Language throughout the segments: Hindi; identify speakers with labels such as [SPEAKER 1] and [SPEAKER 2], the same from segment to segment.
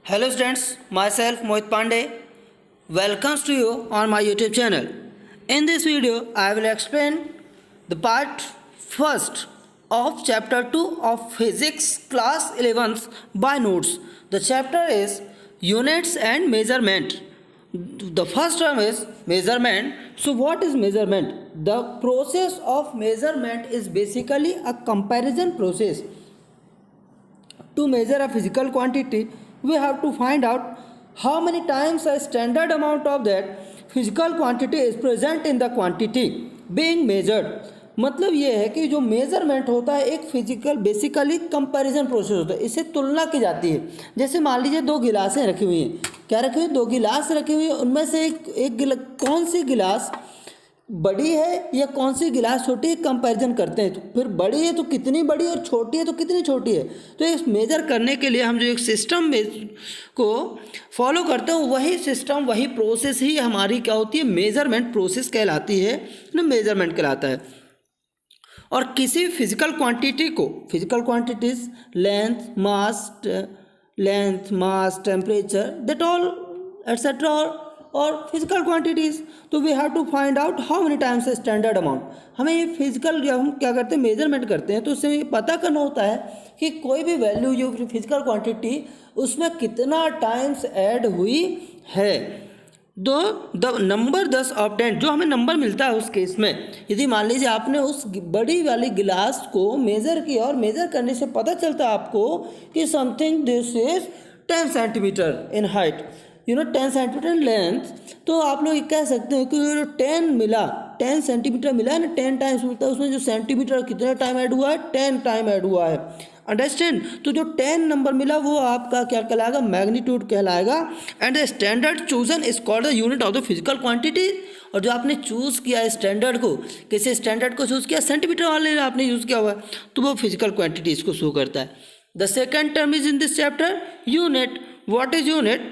[SPEAKER 1] Hello students, myself Mohit Pandey. Welcomes to you on my YouTube channel. In this video, I will explain the part first of chapter 2 of physics class 11th by notes. The chapter is units and measurement. The first term is measurement. So what is measurement? The process of measurement is basically a comparison process. To measure a physical quantity, we have to find out how many times a standard amount of that physical quantity is present in the quantity being measured. मतलब ये है कि जो मेजरमेंट होता है एक फिजिकल बेसिकली कंपैरिजन प्रोसेस होता है, इससे तुलना की जाती है। जैसे मान लीजिए दो गिलासें रखी हुई हैं, क्या रखी हुई, दो गिलास रखी हुई है, उनमें से कौन सी गिलास बड़ी है या कौन सी गिलास छोटी है, कंपैरिजन करते हैं। तो फिर बड़ी है तो कितनी बड़ी और छोटी है तो कितनी छोटी है। तो इस मेज़र करने के लिए हम जो एक सिस्टम में को फॉलो करते हैं, वही सिस्टम वही प्रोसेस ही हमारी क्या होती है, मेजरमेंट प्रोसेस कहलाती है ना, मेजरमेंट कहलाता है। और किसी फिजिकल क्वांटिटी को, physical quantities length mass temperature that all etcetera और फिजिकल क्वांटिटीज़, तो we have to find out how many times standard amount. हमें ये फिजिकल जब हम क्या करते हैं मेजरमेंट करते हैं तो उससे ये पता करना होता है कि कोई भी वैल्यू जो फिजिकल क्वांटिटी उसमें कितना टाइम्स ऐड हुई है। द नंबर 10 ऑब्टेंड, जो हमें नंबर मिलता है उस केस में, यदि मान लीजिए आपने उस बड़ी वाली गिलास को मेज़र किया और मेज़र करने से पता चलता है आपको कि something this is 10 centimetre in height, 10 centimetre length, तो आप लोग कह सकते हैं कि जो 10 सेंटीमीटर मिला है ना, 10 टाइम्स मिलता है, उसमें जो सेंटीमीटर कितना टाइम ऐड हुआ है, 10 टाइम ऐड हुआ है। अंडरस्टैंड। तो जो 10 नंबर मिला वो आपका क्या कहलाएगा, मैग्नीट्यूड कहलाएगा। And the standard chosen is called the unit of the physical quantity. और जो आपने चूज़ किया है स्टैंडर्ड को, किसी स्टैंडर्ड को चूज़ किया, सेंटीमीटर वाले आपने यूज़ किया हुआ है, तो वो फिजिकल क्वांटिटी इसको शो करता है। The second term is in this chapter unit. What is unit?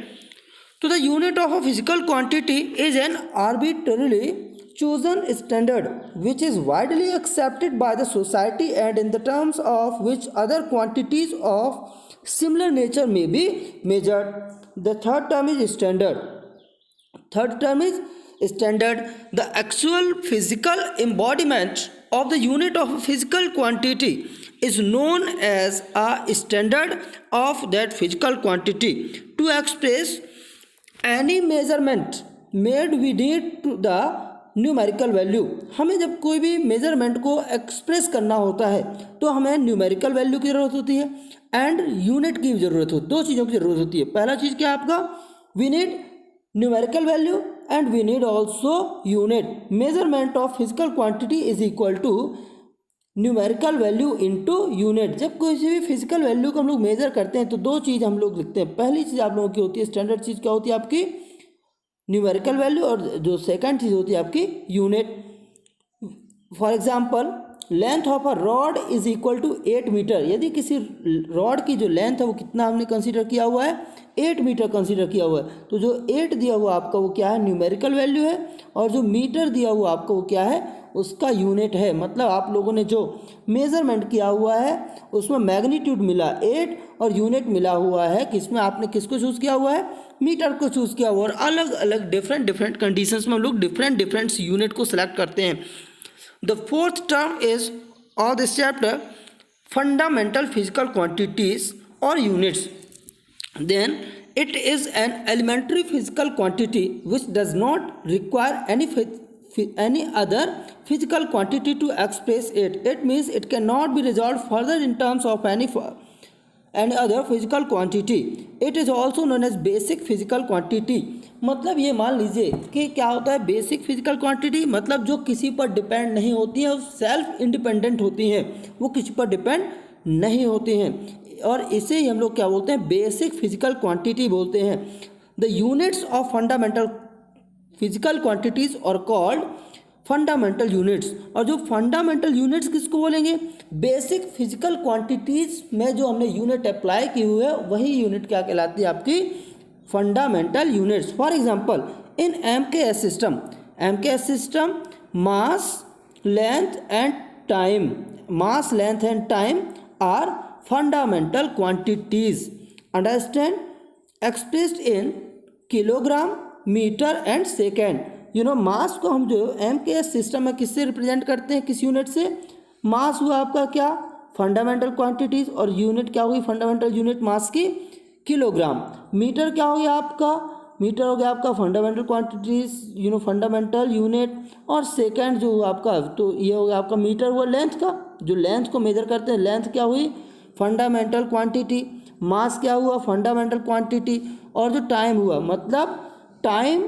[SPEAKER 1] तो the unit of a physical quantity is an arbitrarily chosen standard which is widely accepted by the society and in the terms of which other quantities of similar nature may be measured. The third term is standard. The actual physical embodiment of the unit of physical quantity is known as a standard of that physical quantity. To express any measurement made we need to the numerical value. हमें जब कोई भी मेजरमेंट को एक्सप्रेस करना होता है तो हमें न्यूमेरिकल वैल्यू की ज़रूरत होती है एंड यूनिट की ज़रूरत होती है। दो चीज़ों की ज़रूरत होती है। पहला चीज़ क्या है आपका, we need numerical value and we need also unit. Measurement of physical quantity is equal to numerical value into unit. जब किसी भी फिजिकल वैल्यू को हम लोग मेजर करते हैं तो दो चीज़ हम लोग लिखते हैं। पहली चीज़ आप लोगों की होती है स्टैंडर्ड चीज़ क्या होती है आपकी, न्यूमेरिकल वैल्यू, और जो सेकंड चीज़ होती है आपकी unit. For example length of a rod is equal to 8 metre. यदि किसी रॉड की जो लेंथ है वो कितना हमने कंसीडर किया हुआ है, 8 मीटर कंसीडर किया हुआ है, तो जो 8 दिया हुआ आपका वो क्या है, न्यूमेरिकल वैल्यू है, और जो मीटर दिया हुआ आपका वो क्या है, उसका यूनिट है। मतलब आप लोगों ने जो मेज़रमेंट किया हुआ है उसमें मैग्नीट्यूड मिला 8 और यूनिट मिला हुआ है किसमें, आपने किसको चूज़ किया हुआ है, मीटर को चूज़ किया हुआ। और अलग अलग डिफरेंट कंडीशंस में हम लोग डिफरेंट यूनिट को सिलेक्ट करते हैं। The fourth term is of this chapter fundamental physical quantities और units. Then it is an elementary physical quantity which does not require any other physical quantity to express it. It means it cannot be resolved further in terms of any other physical quantity. It is also known as basic physical quantity. मतलब ये मान लीजिए कि क्या होता है बेसिक फिजिकल क्वांटिटी, मतलब जो किसी पर डिपेंड नहीं होती है, सेल्फ इंडिपेंडेंट होती हैं, वो किसी पर डिपेंड नहीं होती हैं, और इसे ही हम लोग क्या बोलते हैं, बेसिक फिजिकल क्वांटिटी बोलते हैं। The units of fundamental physical quantities और कॉल्ड फंडामेंटल यूनिट्स। और जो फंडामेंटल यूनिट्स किसको बोलेंगे, बेसिक फिजिकल क्वांटिटीज में जो हमने यूनिट अप्लाई की हुई है वही यूनिट क्या कहलाती है आपकी, fundamental units. For example in MKS system mass length and time are fundamental quantities. Understand? Expressed in kilogram, metre and second. Mass को हम जो MKS सिस्टम में किससे रिप्रेजेंट करते हैं, किस यूनिट से? मास हुआ आपका क्या, फंडामेंटल क्वांटिटीज, और यूनिट क्या हुई, फंडामेंटल यूनिट मास की किलोग्राम। मीटर क्या हो गया आपका, मीटर हो गया आपका फंडामेंटल क्वांटिटीज, फंडामेंटल यूनिट। और सेकेंड जो हुआ आपका, तो ये हो गया आपका मीटर हुआ लेंथ का, जो लेंथ को मेजर करते हैं, लेंथ क्या हुई, फंडामेंटल क्वांटिटी। मास क्या हुआ, फंडामेंटल क्वांटिटी। और जो टाइम हुआ, मतलब time,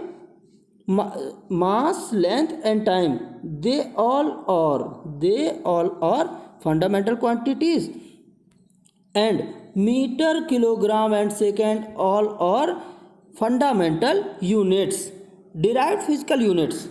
[SPEAKER 1] mass, length and time, they all are fundamental quantities. And metre, kilogram and second all are fundamental units. Derived physical units,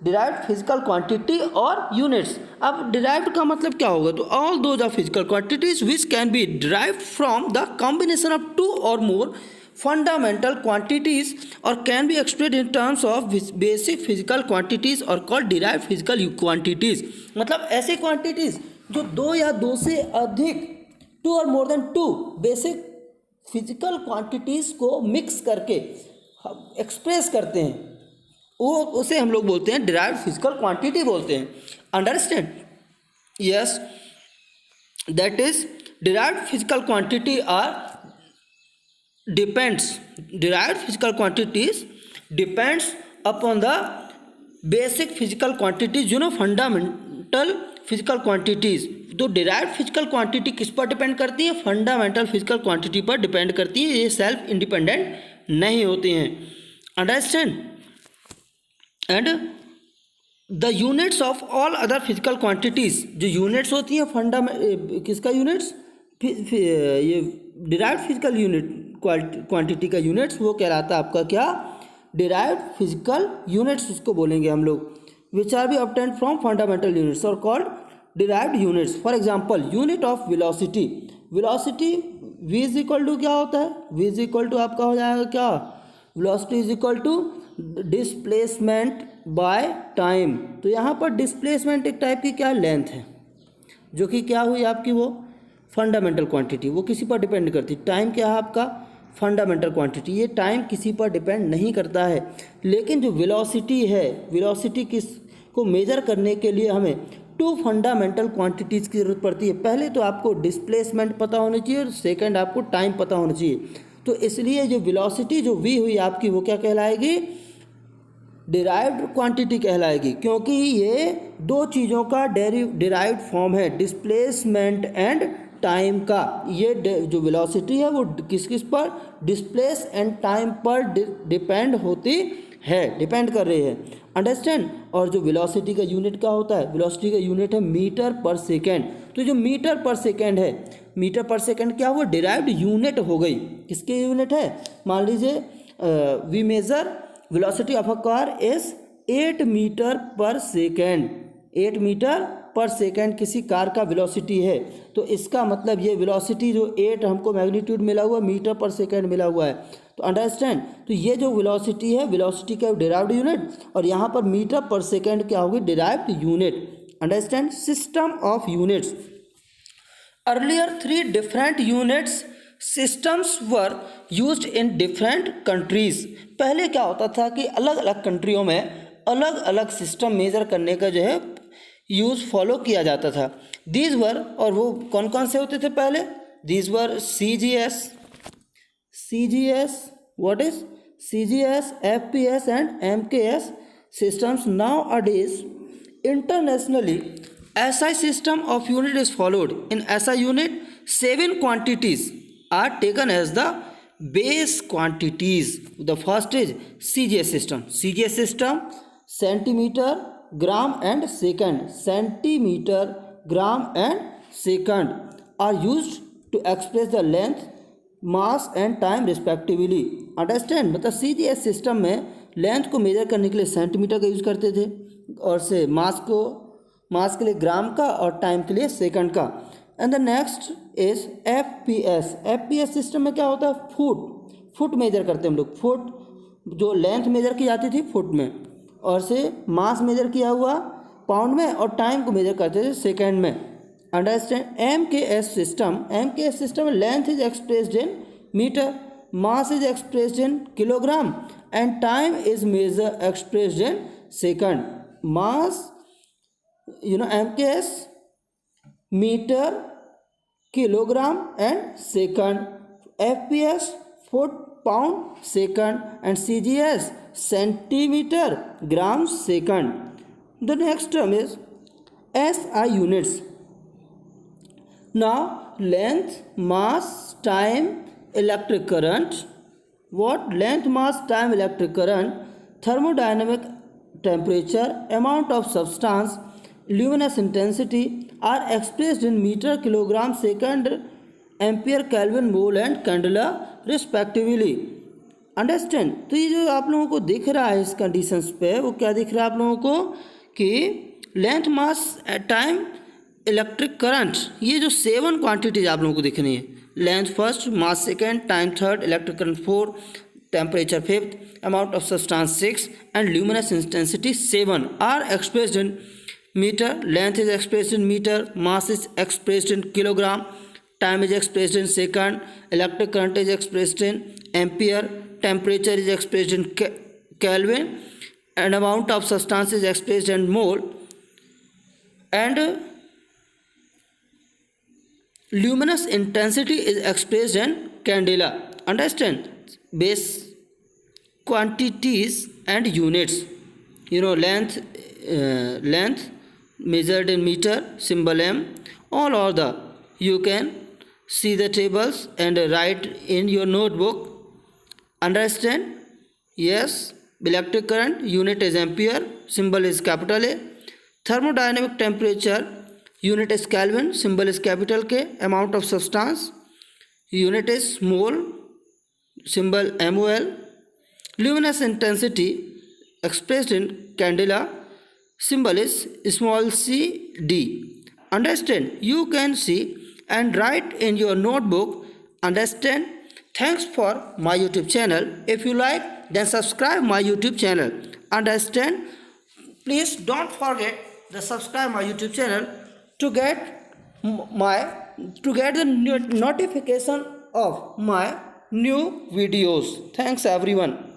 [SPEAKER 1] derived physical quantity और यूनिट्स। अब डिराइव्ड का मतलब क्या होगा, तो all those are physical quantities which can be derived from the combination of two or more fundamental quantities or can be expressed in terms of basic physical quantities or called derived physical quantities। मतलब ऐसे quantities जो दो या दो से अधिक, two or more than two basic physical quantities को मिक्स करके एक्सप्रेस करते हैं, वो उसे हम लोग बोलते हैं डिराइव्ड फिजिकल क्वांटिटी बोलते हैं। Understand? Yes, that is derived physical quantity are depends, derived physical quantities depends upon the basic physical quantities, fundamental physical quantities। तो derived physical quantity किस पर डिपेंड करती है, फंडामेंटल फिजिकल क्वांटिटी पर डिपेंड करती है, ये सेल्फ इंडिपेंडेंट नहीं होते हैं। Understand? And the units of all other physical quantities, जो यूनिट्स होती हैं किसका यूनिट्स, ये डिराइव्ड फिजिकल यूनिट क्वांटिटी का यूनिट्स, वो कहलाता है आपका क्या, डिराइव्ड फिजिकल यूनिट्स उसको बोलेंगे हम लोग, which are be obtained from fundamental units और called derived units. For example unit of velocity, velocity v is equal to क्या होता है, v इज इक्वल टू आपका हो जाएगा क्या, velocity is equal to displacement by time. तो यहाँ पर डिस्प्लेसमेंट एक टाइप की क्या लेंथ है, जो कि क्या हुई आपकी वो फंडामेंटल क्वांटिटी, वो किसी पर डिपेंड करती। टाइम क्या है आपका, फंडामेंटल क्वांटिटी, ये टाइम किसी पर डिपेंड नहीं करता है। लेकिन जो वेलोसिटी है, वेलोसिटी किस को मेजर करने के लिए हमें टू फंडामेंटल क्वांटिटीज़ की ज़रूरत पड़ती है। पहले तो आपको डिस्प्लेसमेंट पता होनी चाहिए और सेकंड आपको टाइम पता होना चाहिए। तो इसलिए जो वेलोसिटी जो v हुई आपकी, वो क्या कहलाएगी, डिराइव्ड क्वांटिटी कहलाएगी, क्योंकि ये दो चीज़ों का डिराइव्ड फॉर्म है, डिस्प्लेसमेंट एंड टाइम का। ये जो वेलोसिटी है वो किस किस पर, डिस्प्लेस एंड टाइम पर डिपेंड होती है, डिपेंड कर रही है। अंडरस्टैंड? और जो वेलोसिटी का यूनिट क्या होता है, वेलोसिटी का यूनिट है मीटर पर सेकेंड। तो जो मीटर पर सेकेंड है, मीटर पर सेकेंड क्या हुआ, डिराइव्ड यूनिट हो गई। किसकी यूनिट है, मान लीजिए we measure velocity of a car is 8 metre per second, 8 metre per second किसी कार का वेलोसिटी है। तो इसका मतलब ये वेलोसिटी जो 8 हमको मैग्नीट्यूड मिला हुआ, मीटर पर सेकेंड मिला हुआ है। तो अंडरस्टैंड? तो ये जो वेलोसिटी है, वेलोसिटी का डिराइव्ड यूनिट, और यहाँ पर मीटर पर सेकेंड क्या होगी, derived unit. Understand? System of units. Earlier 3 different units systems were used in different countries. पहले क्या होता था कि अलग अलग कंट्रियों में अलग अलग सिस्टम मेजर करने का जो है यूज़ फॉलो किया जाता था। दीज वर, और वो कौन कौन से होते थे पहले, these were CGS, what is CGS, FPS and MKS systems। Nowadays internationally SI system of unit is followed। in SI unit 7 quantities are taken as the base quantities। the first is CGS system। CGS system centimetre, gram and second, centimetre, gram and second are used to express the length, mass and time respectively. Understand? मतलब CGS सिस्टम में लेंथ को मेजर करने के लिए सेंटीमीटर का यूज़ करते थे, और से मास के लिए ग्राम का, और टाइम के लिए सेकंड का। And the next is FPS system में क्या होता है, फुट मेजर करते हैं हम लोग। फुट जो लेंथ मेजर की जाती थी फुट में, और से मास मेजर किया हुआ पाउंड में, और टाइम को मेजर करते थे सेकेंड में। अंडरस्टैंड? MKS सिस्टम में length is expressed in metre. mass is expressed in kilogram, and time is expressed in second. Mass, MKS, meter, kilogram and second. FPS, foot, pound, second, and CGS, centimeter, grams, second. The next term is SI units. Now length, mass, time, electric current. What? Length, mass, time, electric current, thermodynamic temperature, amount of substance, luminous intensity are expressed in meter, kilogram, second, ampere, kelvin, mole and candela respectively. Understand. तो ये जो आप लोगों को दिख रहा है इस कंडीशंस पे, वो क्या दिख रहा है आप लोगों को कि लेंथ, मास, टाइम, इलेक्ट्रिक करंट, ये जो 7 क्वांटिटीज आप लोगों को दिख रही है. Length first, mass second, time third, electric current 4, temperature 5th, amount of substance 6 and luminous intensity 7 are expressed in metre. Length is expressed in metre, mass is expressed in kilogram, time is expressed in second, electric current is expressed in ampere, temperature is expressed in Kelvin, and amount of substance is expressed in mole, and luminous intensity is expressed in candela. Understand? Base quantities and units. Length measured in meter, symbol M. All are the, you can see the tables and write in your notebook. Understand? Yes. Electric current, unit is ampere, symbol is capital A. Thermodynamic temperature, unit is Kelvin, symbol is capital K. Amount of substance, unit is mole, symbol MOL. Luminous intensity expressed in candela, symbol is small c d. Understand? You can see and write in your notebook. Understand? Thanks for my YouTube channel. If you like, then subscribe my YouTube channel. Understand? Please don't forget to subscribe my YouTube channel to get the notification of my new videos. Thanks everyone.